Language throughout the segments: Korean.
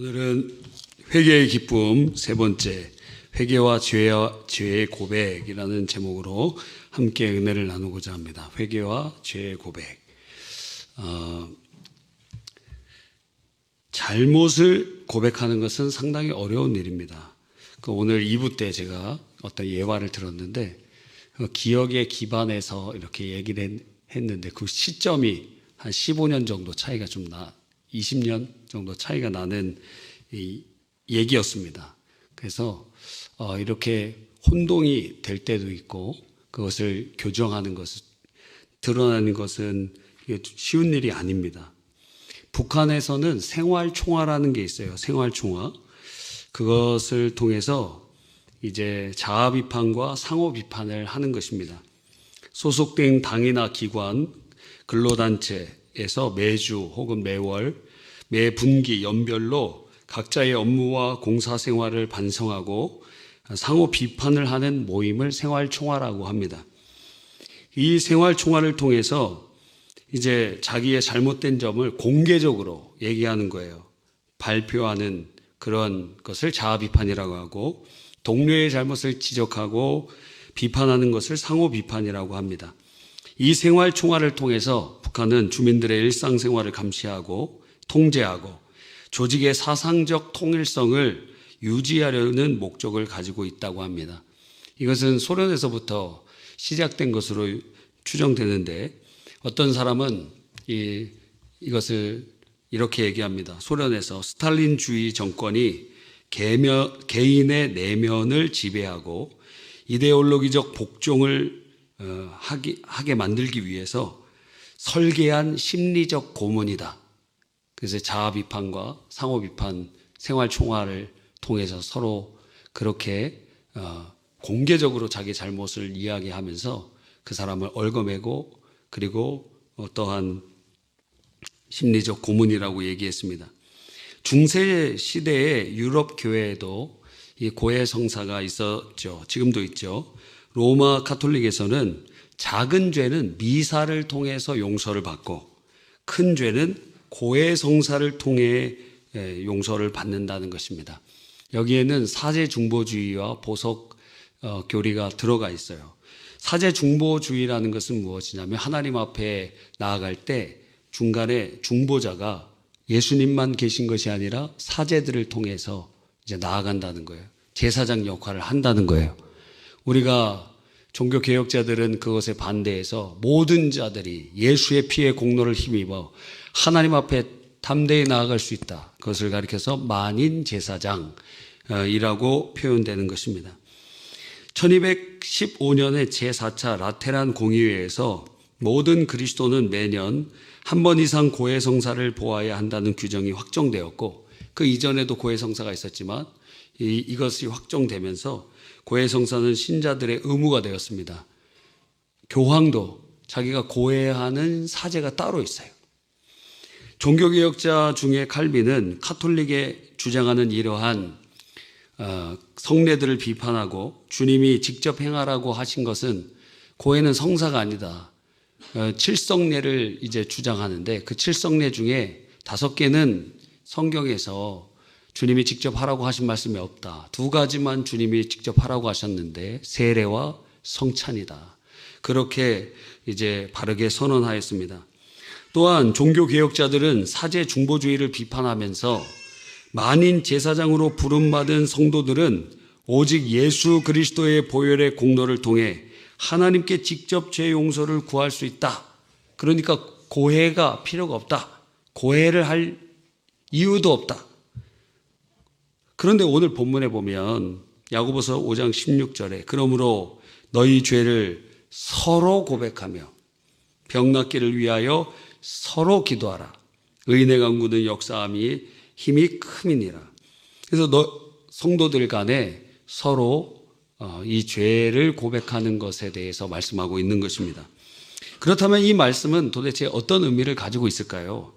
오늘은 회개의 기쁨 세 번째, 회개와 죄의 고백이라는 제목으로 함께 은혜를 나누고자 합니다. 회개와 죄의 고백. 잘못을 고백하는 것은 상당히 어려운 일입니다. 오늘 2부 때 제가 어떤 예화를 들었는데 기억에 기반해서 이렇게 얘기를 했는데 그 시점이 한 15년 정도 차이가 20년 정도 차이가 나는 이 얘기였습니다. 그래서 이렇게 혼동이 될 때도 있고 그것을 교정하는 것을 드러나는 것은 쉬운 일이 아닙니다. 북한에서는 생활총화라는 게 있어요. 생활총화. 그것을 통해서 이제 자아 비판과 상호 비판을 하는 것입니다. 소속된 당이나 기관, 근로단체에서 매주 혹은 매월, 매 분기, 연별로 각자의 업무와 공사 생활을 반성하고 상호 비판을 하는 모임을 생활총화라고 합니다. 이 생활총화를 통해서 이제 자기의 잘못된 점을 공개적으로 얘기하는 거예요. 발표하는 그런 것을 자아 비판이라고 하고, 동료의 잘못을 지적하고 비판하는 것을 상호 비판이라고 합니다. 이 생활총화를 통해서 북한은 주민들의 일상생활을 감시하고 통제하고 조직의 사상적 통일성을 유지하려는 목적을 가지고 있다고 합니다. 이것은 소련에서부터 시작된 것으로 추정되는데 어떤 사람은 이것을 이렇게 얘기합니다. 소련에서 스탈린주의 정권이 개인의 내면을 지배하고 이데올로기적 복종을 하게 만들기 위해서 설계한 심리적 고문이다. 그래서 자아 비판과 상호 비판, 생활 총화를 통해서 서로 그렇게 공개적으로 자기 잘못을 이야기하면서 그 사람을 얽어매고 그리고 어떠한 심리적 고문이라고 얘기했습니다. 중세 시대의 유럽 교회에도 이 고해 성사가 있었죠. 지금도 있죠. 로마 가톨릭에서는 작은 죄는 미사를 통해서 용서를 받고 큰 죄는 고해 성사를 통해 용서를 받는다는 것입니다. 여기에는 사제 중보주의와 보석 교리가 들어가 있어요. 사제 중보주의라는 것은 무엇이냐면 하나님 앞에 나아갈 때 중간에 중보자가 예수님만 계신 것이 아니라 사제들을 통해서 이제 나아간다는 거예요. 제사장 역할을 한다는 거예요. 우리가 종교 개혁자들은 그것에 반대해서 모든 자들이 예수의 피의 공로를 힘입어 하나님 앞에 담대히 나아갈 수 있다. 그것을 가리켜서 만인 제사장이라고 표현되는 것입니다. 1215년에 제4차 라테란 공의회에서 모든 그리스도는 매년 한 번 이상 고해 성사를 보아야 한다는 규정이 확정되었고 그 이전에도 고해 성사가 있었지만 이것이 확정되면서 고해 성사는 신자들의 의무가 되었습니다. 교황도 자기가 고해하는 사제가 따로 있어요. 종교개혁자 중에 칼빈은 카톨릭에 주장하는 이러한 성례들을 비판하고 주님이 직접 행하라고 하신 것은 고해는 성사가 아니다. 7성례를 이제 주장하는데 그 7성례 중에 5개는 성경에서 주님이 직접 하라고 하신 말씀이 없다. 2가지만 주님이 직접 하라고 하셨는데 세례와 성찬이다. 그렇게 이제 바르게 선언하였습니다. 또한 종교개혁자들은 사제 중보주의를 비판하면서 만인 제사장으로 부름받은 성도들은 오직 예수 그리스도의 보혈의 공로를 통해 하나님께 직접 죄 용서를 구할 수 있다. 그러니까 고해가 필요가 없다. 고해를 할 이유도 없다. 그런데 오늘 본문에 보면 야고보서 5장 16절에 그러므로 너희 죄를 서로 고백하며 병 낫기를 위하여 서로 기도하라. 의인의 강구는 역사함이 힘이 큼이니라. 그래서 성도들 간에 서로 이 죄를 고백하는 것에 대해서 말씀하고 있는 것입니다. 그렇다면 이 말씀은 도대체 어떤 의미를 가지고 있을까요?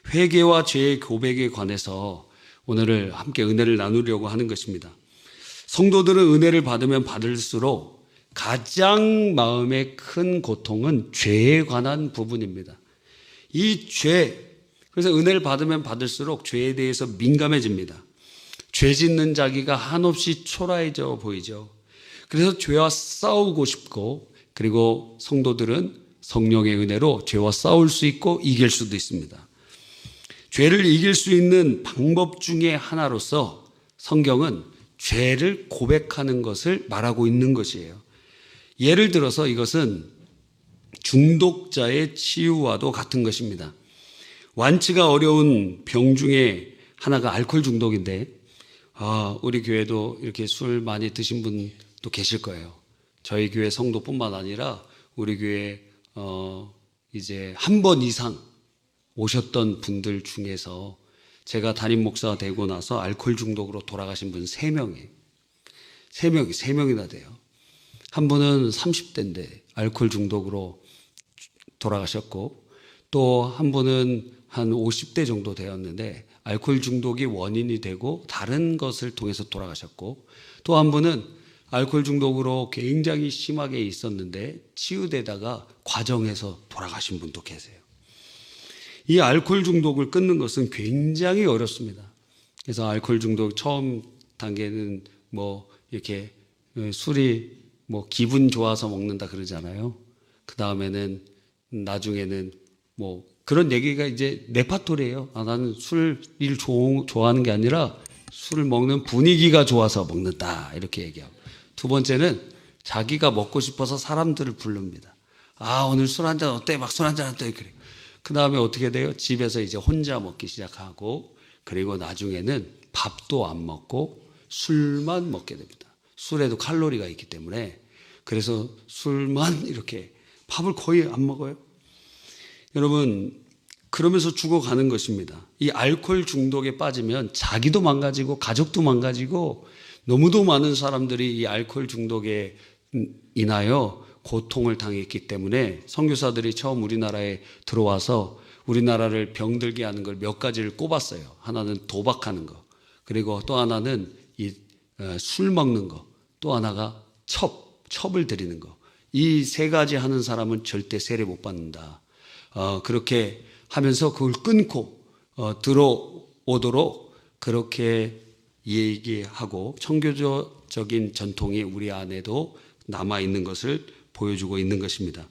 회개와 죄의 고백에 관해서 오늘을 함께 은혜를 나누려고 하는 것입니다. 성도들은 은혜를 받으면 받을수록 가장 마음에 큰 고통은 죄에 관한 부분입니다. 이 죄, 그래서 은혜를 받으면 받을수록 죄에 대해서 민감해집니다. 죄 짓는 자기가 한없이 초라해져 보이죠. 그래서 죄와 싸우고 싶고, 그리고 성도들은 성령의 은혜로 죄와 싸울 수 있고 이길 수도 있습니다. 죄를 이길 수 있는 방법 중에 하나로서 성경은 죄를 고백하는 것을 말하고 있는 것이에요. 예를 들어서 이것은 중독자의 치유와도 같은 것입니다. 완치가 어려운 병 중에 하나가 알코올 중독인데, 우리 교회도 이렇게 술 많이 드신 분도 계실 거예요. 저희 교회 성도뿐만 아니라 우리 교회 이제 한 번 이상 오셨던 분들 중에서 제가 담임 목사가 되고 나서 알코올 중독으로 돌아가신 분 3명이에요. 3명이나 돼요. 한 분은 30대인데 알코올 중독으로 돌아가셨고, 또 한 분은 한 50대 정도 되었는데 알코올 중독이 원인이 되고 다른 것을 통해서 돌아가셨고, 또 한 분은 알코올 중독으로 굉장히 심하게 있었는데 치유되다가 과정에서 돌아가신 분도 계세요. 이 알코올 중독을 끊는 것은 굉장히 어렵습니다. 그래서 알코올 중독 처음 단계는 뭐 이렇게 술이 뭐 기분 좋아서 먹는다 그러잖아요. 그 다음에는 나중에는 뭐 그런 얘기가 이제 레파토리예요. 나는 술을 좋아하는 게 아니라 술을 먹는 분위기가 좋아서 먹는다, 이렇게 얘기하고. 두 번째는 자기가 먹고 싶어서 사람들을 부릅니다. 오늘 술 한잔 어때? 막 술 한잔 어때? 그래. 그 다음에 어떻게 돼요? 집에서 이제 혼자 먹기 시작하고, 그리고 나중에는 밥도 안 먹고 술만 먹게 됩니다. 술에도 칼로리가 있기 때문에. 그래서 술만 이렇게, 밥을 거의 안 먹어요. 여러분, 그러면서 죽어가는 것입니다. 이 알코올 중독에 빠지면 자기도 망가지고 가족도 망가지고, 너무도 많은 사람들이 이 알코올 중독에 인하여 고통을 당했기 때문에 선교사들이 처음 우리나라에 들어와서 우리나라를 병들게 하는 걸 몇 가지를 꼽았어요. 하나는 도박하는 거, 그리고 또 하나는 술 먹는 거, 또 하나가 첩을 드리는 거. 이 3가지 하는 사람은 절대 세례 못 받는다. 그렇게 하면서 그걸 끊고 들어오도록 그렇게 얘기하고, 청교도적인 전통이 우리 안에도 남아있는 것을 보여주고 있는 것입니다.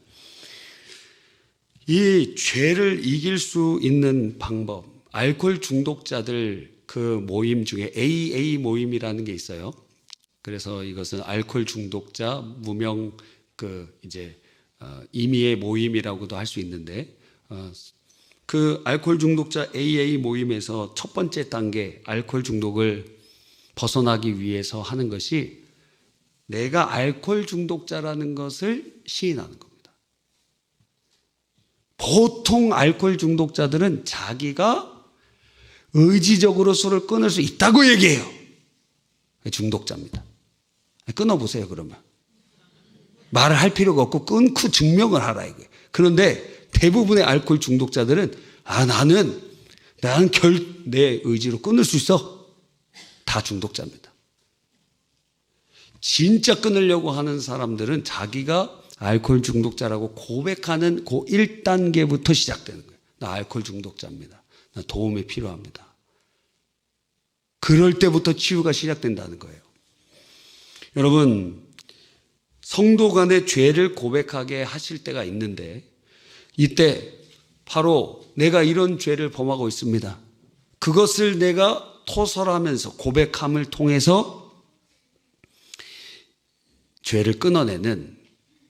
이 죄를 이길 수 있는 방법, 알코올 중독자들 그 모임 중에 AA 모임이라는 게 있어요. 그래서 이것은 알코올 중독자 무명 임의의 모임이라고도 할 수 있는데, 그 알코올 중독자 AA 모임에서 첫 번째 단계 알코올 중독을 벗어나기 위해서 하는 것이 내가 알코올 중독자라는 것을 시인하는 겁니다. 보통 알코올 중독자들은 자기가 의지적으로 술을 끊을 수 있다고 얘기해요. 중독자입니다. 끊어보세요, 그러면. 말을 할 필요가 없고 끊고 증명을 하라, 이거예요. 그런데 대부분의 알코올 중독자들은 나는 내 의지로 끊을 수 있어. 다 중독자입니다. 진짜 끊으려고 하는 사람들은 자기가 알코올 중독자라고 고백하는 그 1단계부터 시작되는 거예요. 나 알코올 중독자입니다. 나 도움이 필요합니다. 그럴 때부터 치유가 시작된다는 거예요. 여러분, 성도 간의 죄를 고백하게 하실 때가 있는데, 이때 바로 내가 이런 죄를 범하고 있습니다. 그것을 내가 토설하면서 고백함을 통해서 죄를 끊어내는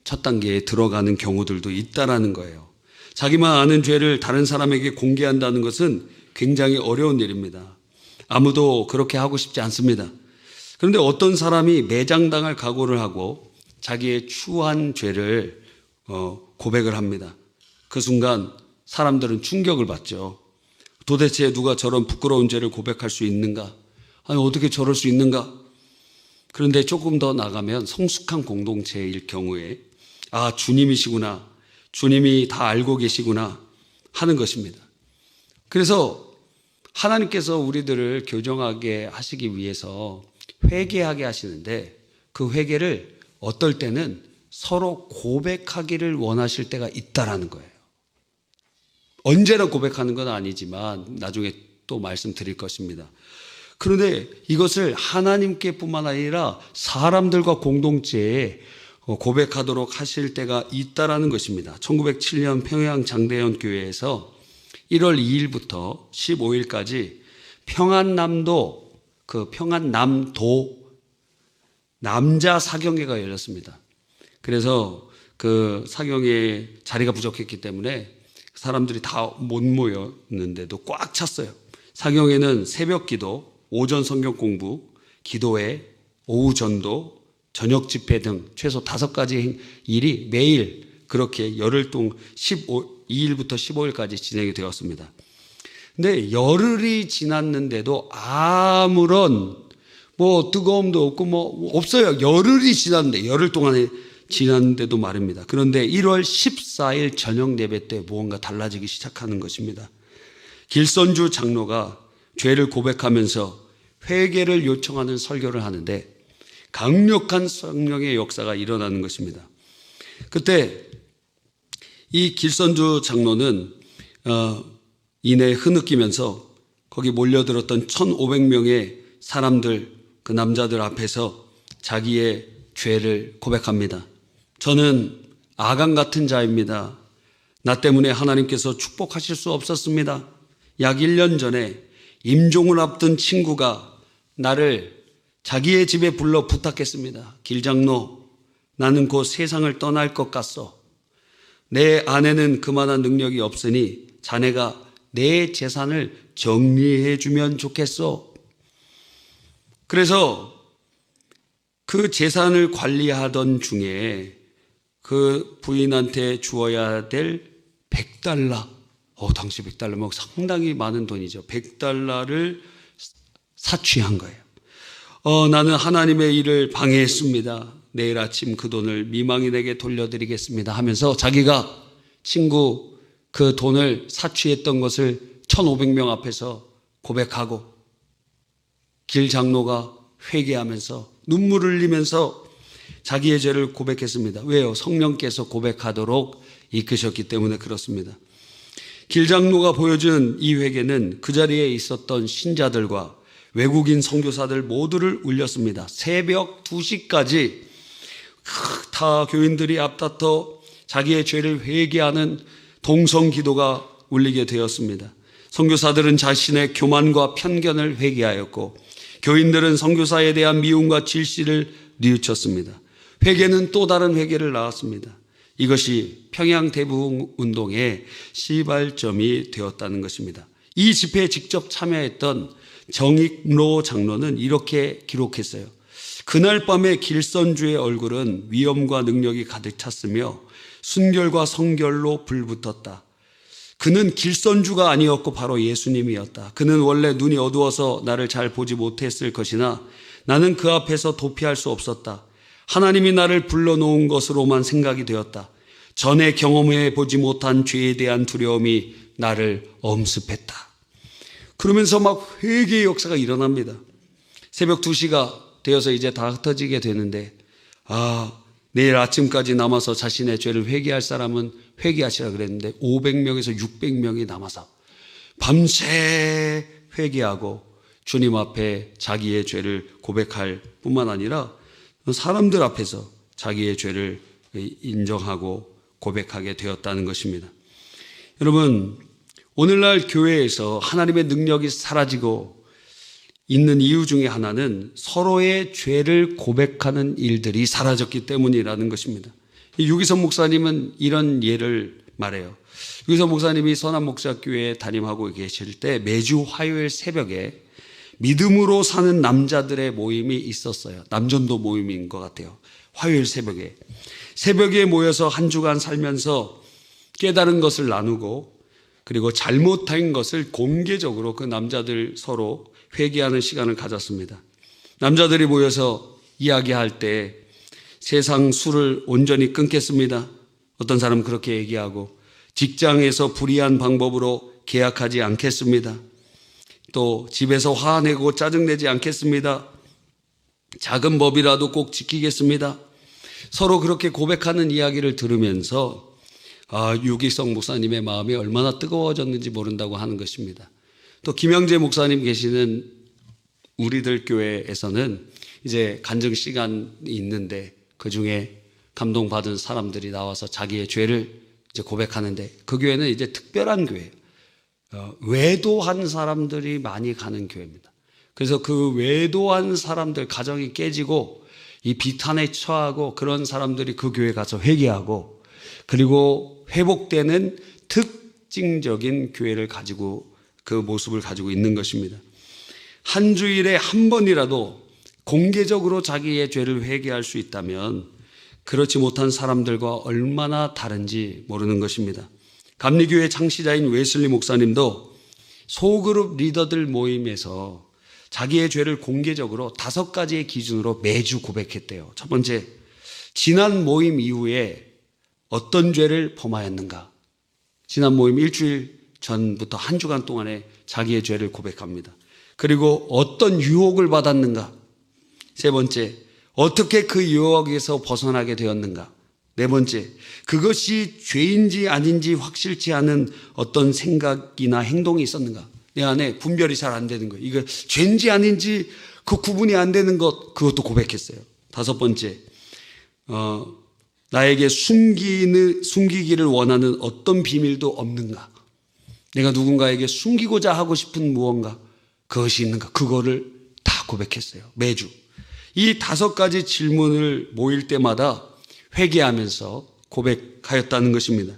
첫 단계에 들어가는 경우들도 있다라는 거예요. 자기만 아는 죄를 다른 사람에게 공개한다는 것은 굉장히 어려운 일입니다. 아무도 그렇게 하고 싶지 않습니다. 그런데 어떤 사람이 매장당할 각오를 하고 자기의 추한 죄를 고백을 합니다. 그 순간 사람들은 충격을 받죠. 도대체 누가 저런 부끄러운 죄를 고백할 수 있는가? 어떻게 저럴 수 있는가? 그런데 조금 더 나가면 성숙한 공동체일 경우에 주님이시구나, 주님이 다 알고 계시구나 하는 것입니다. 그래서 하나님께서 우리들을 교정하게 하시기 위해서 회개하게 하시는데, 그 회개를 어떨 때는 서로 고백하기를 원하실 때가 있다라는 거예요. 언제나 고백하는 건 아니지만 나중에 또 말씀드릴 것입니다. 그런데 이것을 하나님께 뿐만 아니라 사람들과 공동체에 고백하도록 하실 때가 있다라는 것입니다. 1907년 평양 장대현 교회에서 1월 2일부터 15일까지 평안남도 남자 사경회가 열렸습니다. 그래서 그 사경회에 자리가 부족했기 때문에 사람들이 다 못 모였는데도 꽉 찼어요. 사경회는 새벽 기도, 오전 성경 공부, 기도회, 오후 전도, 저녁 집회 등 최소 5가지 일이 매일 그렇게 열흘 동안 2일부터 15일까지 진행이 되었습니다. 근데 열흘이 지났는데도 아무런 뜨거움도 없고 없어요. 열흘이 지났는데, 열흘 동안에 지났는데도 말입니다. 그런데 1월 14일 저녁 예배 때 무언가 달라지기 시작하는 것입니다. 길선주 장로가 죄를 고백하면서 회개를 요청하는 설교를 하는데 강력한 성령의 역사가 일어나는 것입니다. 그때 이 길선주 장로는 이내 흐느끼면서 거기 몰려들었던 1,500명의 사람들, 그 남자들 앞에서 자기의 죄를 고백합니다. 저는 아간 같은 자입니다. 나 때문에 하나님께서 축복하실 수 없었습니다. 약 1년 전에 임종을 앞둔 친구가 나를 자기의 집에 불러 부탁했습니다. 길장로, 나는 곧 세상을 떠날 것 같소. 내 아내는 그만한 능력이 없으니 자네가 내 재산을 정리해 주면 좋겠소. 그래서 그 재산을 관리하던 중에 그 부인한테 주어야 될 100달러, 당시 100달러면 상당히 많은 돈이죠. 100달러를 사취한 거예요. 나는 하나님의 일을 방해했습니다. 내일 아침 그 돈을 미망인에게 돌려드리겠습니다 하면서 자기가 친구 그 돈을 사취했던 것을 1,500명 앞에서 고백하고 길 장로가 회개하면서 눈물을 흘리면서 자기의 죄를 고백했습니다. 왜요? 성령께서 고백하도록 이끄셨기 때문에 그렇습니다. 길 장로가 보여준 이 회개는 그 자리에 있었던 신자들과 외국인 선교사들 모두를 울렸습니다. 새벽 2시까지 다 교인들이 앞다퉈 자기의 죄를 회개하는 동성 기도가 울리게 되었습니다. 선교사들은 자신의 교만과 편견을 회개하였고 교인들은 선교사에 대한 미움과 질시를 뉘우쳤습니다. 회개는 또 다른 회개를 낳았습니다. 이것이 평양 대부흥 운동의 시발점이 되었다는 것입니다. 이 집회에 직접 참여했던 정익로 장로는 이렇게 기록했어요. 그날 밤에 길선주의 얼굴은 위엄과 능력이 가득 찼으며 순결과 성결로 불붙었다. 그는 길선주가 아니었고 바로 예수님이었다. 그는 원래 눈이 어두워서 나를 잘 보지 못했을 것이나 나는 그 앞에서 도피할 수 없었다. 하나님이 나를 불러놓은 것으로만 생각이 되었다. 전에 경험해 보지 못한 죄에 대한 두려움이 나를 엄습했다. 그러면서 막 회개의 역사가 일어납니다. 새벽 2시가 되어서 이제 다 흩어지게 되는데 내일 아침까지 남아서 자신의 죄를 회개할 사람은 회개하시라 그랬는데 500명에서 600명이 남아서 밤새 회개하고 주님 앞에 자기의 죄를 고백할 뿐만 아니라 사람들 앞에서 자기의 죄를 인정하고 고백하게 되었다는 것입니다. 여러분, 오늘날 교회에서 하나님의 능력이 사라지고 있는 이유 중에 하나는 서로의 죄를 고백하는 일들이 사라졌기 때문이라는 것입니다. 유기선 목사님은 이런 예를 말해요. 유기선 목사님이 선한목사교회에 담임하고 계실 때 매주 화요일 새벽에 믿음으로 사는 남자들의 모임이 있었어요. 남전도 모임인 것 같아요. 화요일 새벽에 모여서 한 주간 살면서 깨달은 것을 나누고 그리고 잘못한 것을 공개적으로 그 남자들 서로 회개하는 시간을 가졌습니다. 남자들이 모여서 이야기할 때 세상 술을 온전히 끊겠습니다. 어떤 사람은 그렇게 얘기하고 직장에서 불의한 방법으로 계약하지 않겠습니다. 또 집에서 화내고 짜증내지 않겠습니다. 작은 법이라도 꼭 지키겠습니다. 서로 그렇게 고백하는 이야기를 들으면서 유기성 목사님의 마음이 얼마나 뜨거워졌는지 모른다고 하는 것입니다. 또 김영재 목사님 계시는 우리들 교회에서는 이제 간증 시간이 있는데 그 중에 감동받은 사람들이 나와서 자기의 죄를 이제 고백하는데 그 교회는 이제 특별한 교회예요. 외도한 사람들이 많이 가는 교회입니다. 그래서 그 외도한 사람들 가정이 깨지고 이 비탄에 처하고 그런 사람들이 그 교회에 가서 회개하고 그리고 회복되는 특징적인 교회를 가지고 그 모습을 가지고 있는 것입니다. 한 주일에 한 번이라도 공개적으로 자기의 죄를 회개할 수 있다면 그렇지 못한 사람들과 얼마나 다른지 모르는 것입니다. 감리교회 창시자인 웨슬리 목사님도 소그룹 리더들 모임에서 자기의 죄를 공개적으로 5가지의 기준으로 매주 고백했대요. 첫 번째, 지난 모임 이후에 어떤 죄를 범하였는가. 지난 모임 일주일 전부터 한 주간 동안에 자기의 죄를 고백합니다. 그리고 어떤 유혹을 받았는가. 세 번째, 어떻게 그 유혹에서 벗어나게 되었는가. 네 번째, 그것이 죄인지 아닌지 확실치 않은 어떤 생각이나 행동이 있었는가. 내 안에 분별이 잘 안 되는 거예요. 이거 죄인지 아닌지 그 구분이 안 되는 것, 그것도 고백했어요. 5번째, 나에게 숨기기를 원하는 어떤 비밀도 없는가. 내가 누군가에게 숨기고자 하고 싶은 무언가, 그것이 있는가. 그거를 다 고백했어요. 매주. 이 5가지 질문을 모일 때마다 회개하면서 고백하였다는 것입니다.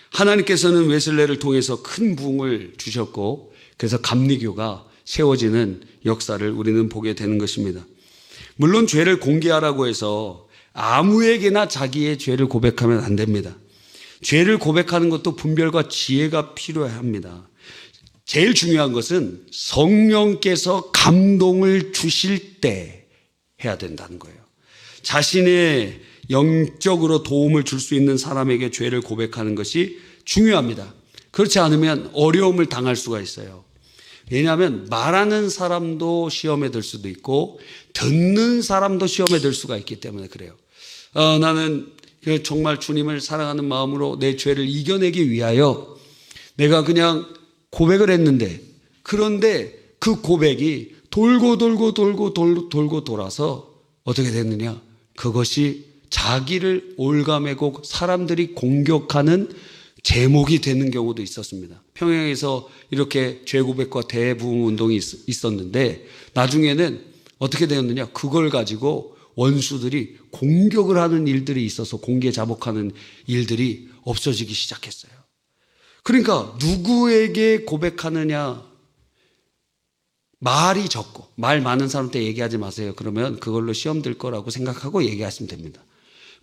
하나님께서는 웨슬레를 통해서 큰 부흥을 주셨고 그래서 감리교가 세워지는 역사를 우리는 보게 되는 것입니다. 물론 죄를 공개하라고 해서 아무에게나 자기의 죄를 고백하면 안 됩니다. 죄를 고백하는 것도 분별과 지혜가 필요합니다. 제일 중요한 것은 성령께서 감동을 주실 때 해야 된다는 거예요. 자신의 영적으로 도움을 줄 수 있는 사람에게 죄를 고백하는 것이 중요합니다. 그렇지 않으면 어려움을 당할 수가 있어요. 왜냐하면 말하는 사람도 시험에 들 수도 있고 듣는 사람도 시험에 들 수가 있기 때문에 그래요. 나는 정말 주님을 사랑하는 마음으로 내 죄를 이겨내기 위하여 내가 그냥 고백을 했는데 그런데 그 고백이 돌고 돌아서 어떻게 됐느냐? 그것이 자기를 올가매고 사람들이 공격하는 제목이 되는 경우도 있었습니다. 평양에서 이렇게 죄고백과 대부흥 운동이 있었는데 나중에는 어떻게 되었느냐? 그걸 가지고 원수들이 공격을 하는 일들이 있어서 공개 자복하는 일들이 없어지기 시작했어요. 그러니까 누구에게 고백하느냐? 말이 적고 말 많은 사람한테 얘기하지 마세요. 그러면 그걸로 시험 들 거라고 생각하고 얘기하시면 됩니다.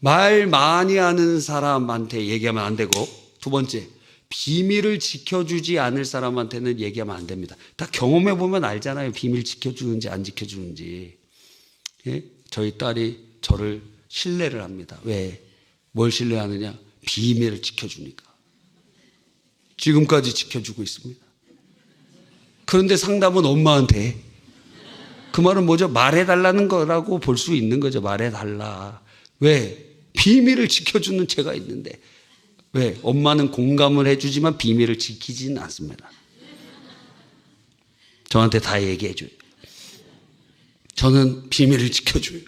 말 많이 하는 사람한테 얘기하면 안 되고, 2번째, 비밀을 지켜주지 않을 사람한테는 얘기하면 안 됩니다. 다 경험해 보면 알잖아요. 비밀 지켜주는지 안 지켜주는지. 예? 저희 딸이 저를 신뢰를 합니다. 왜? 뭘 신뢰하느냐? 비밀을 지켜주니까. 지금까지 지켜주고 있습니다. 그런데 상담은 엄마한테 해. 그 말은 뭐죠? 말해달라는 거라고 볼 수 있는 거죠. 말해달라. 왜? 비밀을 지켜주는 죄가 있는데. 왜? 엄마는 공감을 해주지만 비밀을 지키지는 않습니다. 저한테 다 얘기해줘요. 저는 비밀을 지켜줘요.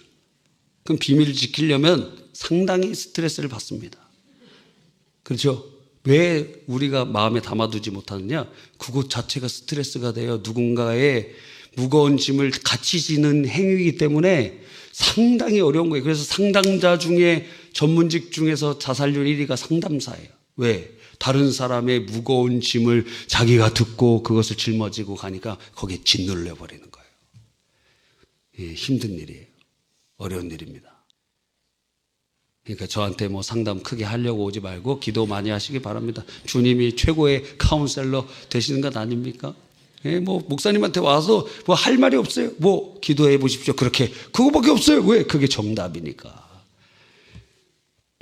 그럼 비밀을 지키려면 상당히 스트레스를 받습니다. 그렇죠? 왜 우리가 마음에 담아두지 못하느냐? 그것 자체가 스트레스가 돼요. 누군가의 무거운 짐을 같이 지는 행위이기 때문에 상당히 어려운 거예요. 그래서 상담자 중에 전문직 중에서 자살률 1위가 상담사예요. 왜? 다른 사람의 무거운 짐을 자기가 듣고 그것을 짊어지고 가니까 거기에 짓눌려 버리는 거예요. 예, 힘든 일이에요. 어려운 일입니다. 그러니까 저한테 뭐 상담 크게 하려고 오지 말고 기도 많이 하시기 바랍니다. 주님이 최고의 카운셀러 되시는 것 아닙니까? 예, 뭐 목사님한테 와서 뭐 할 말이 없어요. 뭐 기도해 보십시오. 그렇게 그거밖에 없어요. 왜? 그게 정답이니까.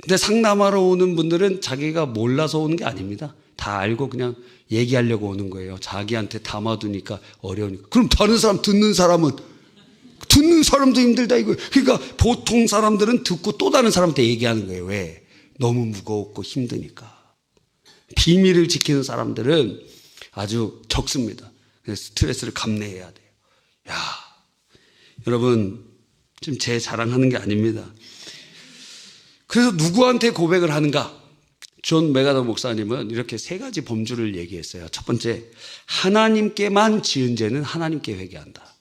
근데 상담하러 오는 분들은 자기가 몰라서 오는 게 아닙니다. 다 알고 그냥 얘기하려고 오는 거예요. 자기한테 담아두니까 어려우니까. 그럼 다른 사람 듣는 사람도 힘들다 이거예요. 그러니까 보통 사람들은 듣고 또 다른 사람한테 얘기하는 거예요. 왜? 너무 무겁고 힘드니까. 비밀을 지키는 사람들은 아주 적습니다. 그래서 스트레스를 감내해야 돼요. 야, 여러분, 지금 제 자랑하는 게 아닙니다. 그래서 누구한테 고백을 하는가? 존 메가더 목사님은 이렇게 세 가지 범주를 얘기했어요. 첫 번째, 하나님께만 지은 죄는 하나님께 회개한다.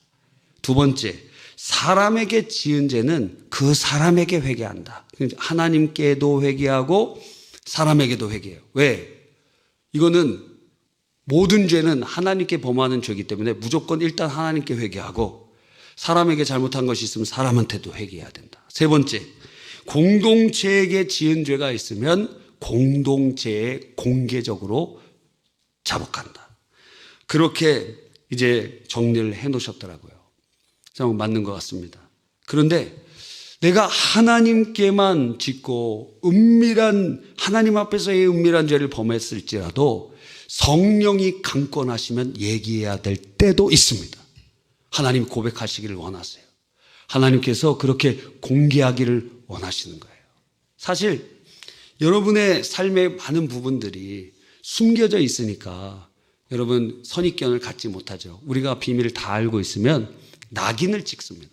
두 번째, 사람에게 지은 죄는 그 사람에게 회개한다. 하나님께도 회개하고 사람에게도 회개해요. 왜? 이거는 모든 죄는 하나님께 범하는 죄이기 때문에 무조건 일단 하나님께 회개하고 사람에게 잘못한 것이 있으면 사람한테도 회개해야 된다. 세 번째, 공동체에게 지은 죄가 있으면 공동체에 공개적으로 자복한다. 그렇게 이제 정리를 해 놓으셨더라고요. 참 맞는 것 같습니다. 그런데 내가 하나님께만 짓고 하나님 앞에서의 은밀한 죄를 범했을지라도 성령이 강권하시면 얘기해야 될 때도 있습니다. 하나님 고백하시기를 원하세요. 하나님께서 그렇게 공개하기를 원하시는 거예요. 사실 여러분의 삶의 많은 부분들이 숨겨져 있으니까 여러분 선입견을 갖지 못하죠. 우리가 비밀을 다 알고 있으면 낙인을 찍습니다.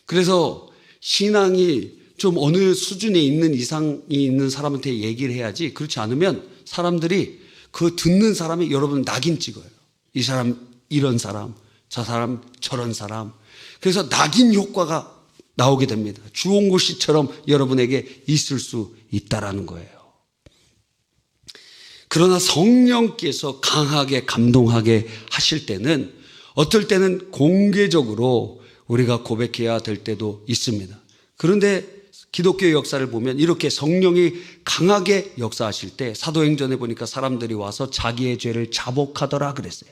그래서 신앙이 좀 어느 수준에 있는 이상이 있는 사람한테 얘기를 해야지, 그렇지 않으면 사람들이 그 듣는 사람이 여러분 낙인 찍어요. 이 사람 이런 사람, 저 사람 저런 사람. 그래서 낙인 효과가 나오게 됩니다. 주홍구 씨처럼 여러분에게 있을 수 있다라는 거예요. 그러나 성령께서 강하게 감동하게 하실 때는 어떨 때는 공개적으로 우리가 고백해야 될 때도 있습니다. 그런데 기독교의 역사를 보면 이렇게 성령이 강하게 역사하실 때 사도행전에 보니까 사람들이 와서 자기의 죄를 자복하더라 그랬어요.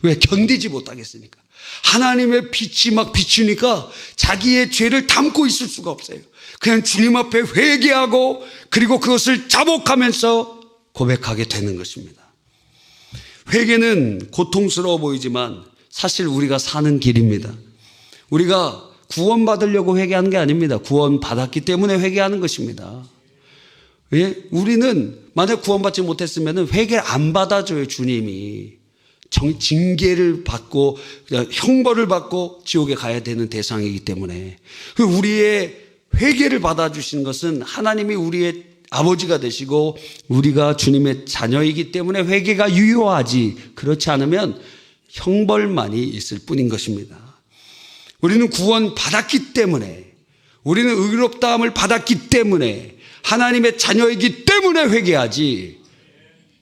왜? 견디지 못하겠으니까. 하나님의 빛이 막 비추니까 자기의 죄를 담고 있을 수가 없어요. 그냥 주님 앞에 회개하고 그리고 그것을 자복하면서 고백하게 되는 것입니다. 회개는 고통스러워 보이지만 사실 우리가 사는 길입니다. 우리가 구원받으려고 회개하는 게 아닙니다. 구원받았기 때문에 회개하는 것입니다. 예? 우리는 만약 구원받지 못했으면 회개를 안 받아줘요, 주님이. 징계를 받고 형벌을 받고 지옥에 가야 되는 대상이기 때문에 우리의 회개를 받아주신 것은 하나님이 우리의 아버지가 되시고 우리가 주님의 자녀이기 때문에 회개가 유효하지, 그렇지 않으면 형벌만이 있을 뿐인 것입니다. 우리는 구원받았기 때문에, 우리는 의롭다함을 받았기 때문에, 하나님의 자녀이기 때문에 회개하지,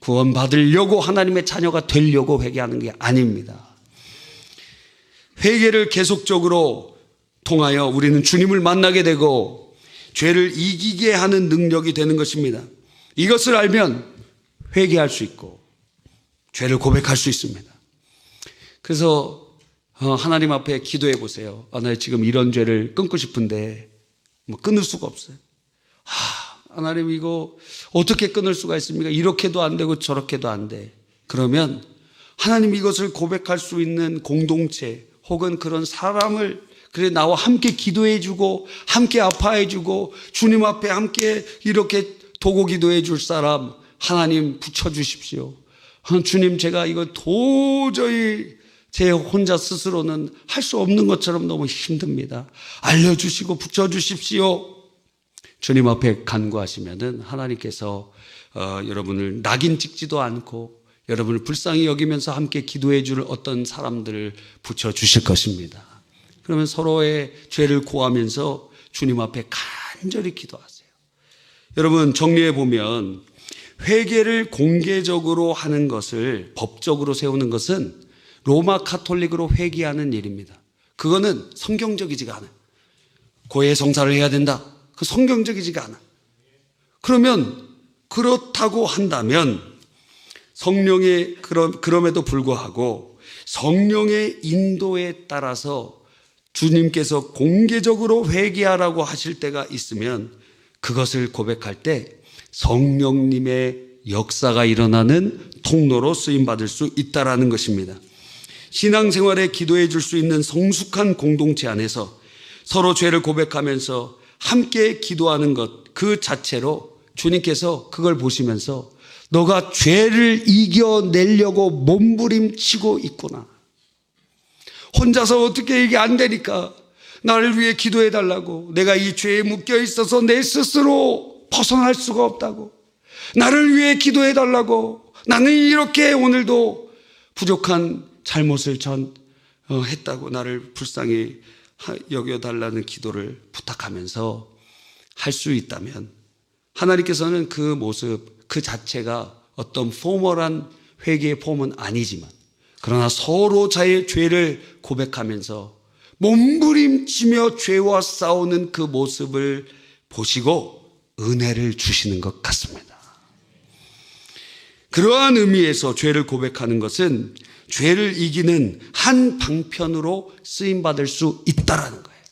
구원받으려고 하나님의 자녀가 되려고 회개하는 게 아닙니다. 회개를 계속적으로 통하여 우리는 주님을 만나게 되고 죄를 이기게 하는 능력이 되는 것입니다. 이것을 알면 회개할 수 있고 죄를 고백할 수 있습니다. 그래서 하나님 앞에 기도해 보세요. 나 지금 이런 죄를 끊고 싶은데 끊을 수가 없어요. 하나님 이거 어떻게 끊을 수가 있습니까? 이렇게도 안 되고 저렇게도 안 돼. 그러면 하나님 이것을 고백할 수 있는 공동체 혹은 그런 사람을 그래 나와 함께 기도해 주고 함께 아파해 주고 주님 앞에 함께 이렇게 도고 기도해 줄 사람 하나님 붙여주십시오. 주님 제가 이거 도저히 제 혼자 스스로는 할 수 없는 것처럼 너무 힘듭니다. 알려주시고 붙여주십시오. 주님 앞에 간구하시면은 하나님께서 여러분을 낙인 찍지도 않고 여러분을 불쌍히 여기면서 함께 기도해 줄 어떤 사람들을 붙여주실 것입니다. 그러면 서로의 죄를 고하면서 주님 앞에 간절히 기도하세요. 여러분 정리해 보면 회개를 공개적으로 하는 것을 법적으로 세우는 것은 로마 카톨릭으로 회개하는 일입니다. 그거는 성경적이지가 않아요. 고해 성사를 해야 된다. 그 성경적이지가 않아. 그러면 그렇다고 한다면 성령의 그럼에도 불구하고 성령의 인도에 따라서 주님께서 공개적으로 회개하라고 하실 때가 있으면 그것을 고백할 때 성령님의 역사가 일어나는 통로로 쓰임받을 수 있다라는 것입니다. 신앙생활에 기도해 줄 수 있는 성숙한 공동체 안에서 서로 죄를 고백하면서 함께 기도하는 것 그 자체로 주님께서 그걸 보시면서 너가 죄를 이겨내려고 몸부림치고 있구나. 혼자서 어떻게 이게 안 되니까 나를 위해 기도해 달라고. 내가 이 죄에 묶여 있어서 내 스스로 벗어날 수가 없다고. 나를 위해 기도해 달라고. 나는 이렇게 오늘도 부족한 잘못을 했다고 나를 불쌍히 여겨달라는 기도를 부탁하면서 할 수 있다면 하나님께서는 그 모습 그 자체가 어떤 포멀한 회개의 폼은 아니지만 그러나 서로 자의 죄를 고백하면서 몸부림치며 죄와 싸우는 그 모습을 보시고 은혜를 주시는 것 같습니다. 그러한 의미에서 죄를 고백하는 것은 죄를 이기는 한 방편으로 쓰임받을 수 있다라는 거예요.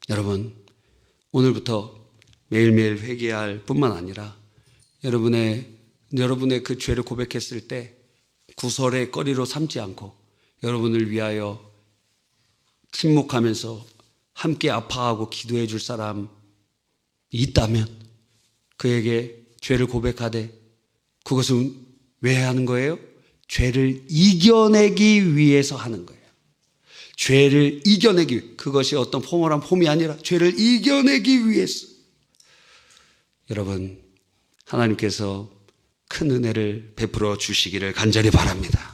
여러분, 오늘부터 매일매일 회개할 뿐만 아니라 여러분의 그 죄를 고백했을 때 구설의 거리로 삼지 않고 여러분을 위하여 침묵하면서 함께 아파하고 기도해 줄 사람이 있다면 그에게 죄를 고백하되 그것은 왜 하는 거예요? 죄를 이겨내기 위해서 하는 거예요. 죄를 이겨내기 위해. 그것이 어떤 포멀한 폼이 아니라 죄를 이겨내기 위해서. 여러분, 하나님께서 큰 은혜를 베풀어 주시기를 간절히 바랍니다.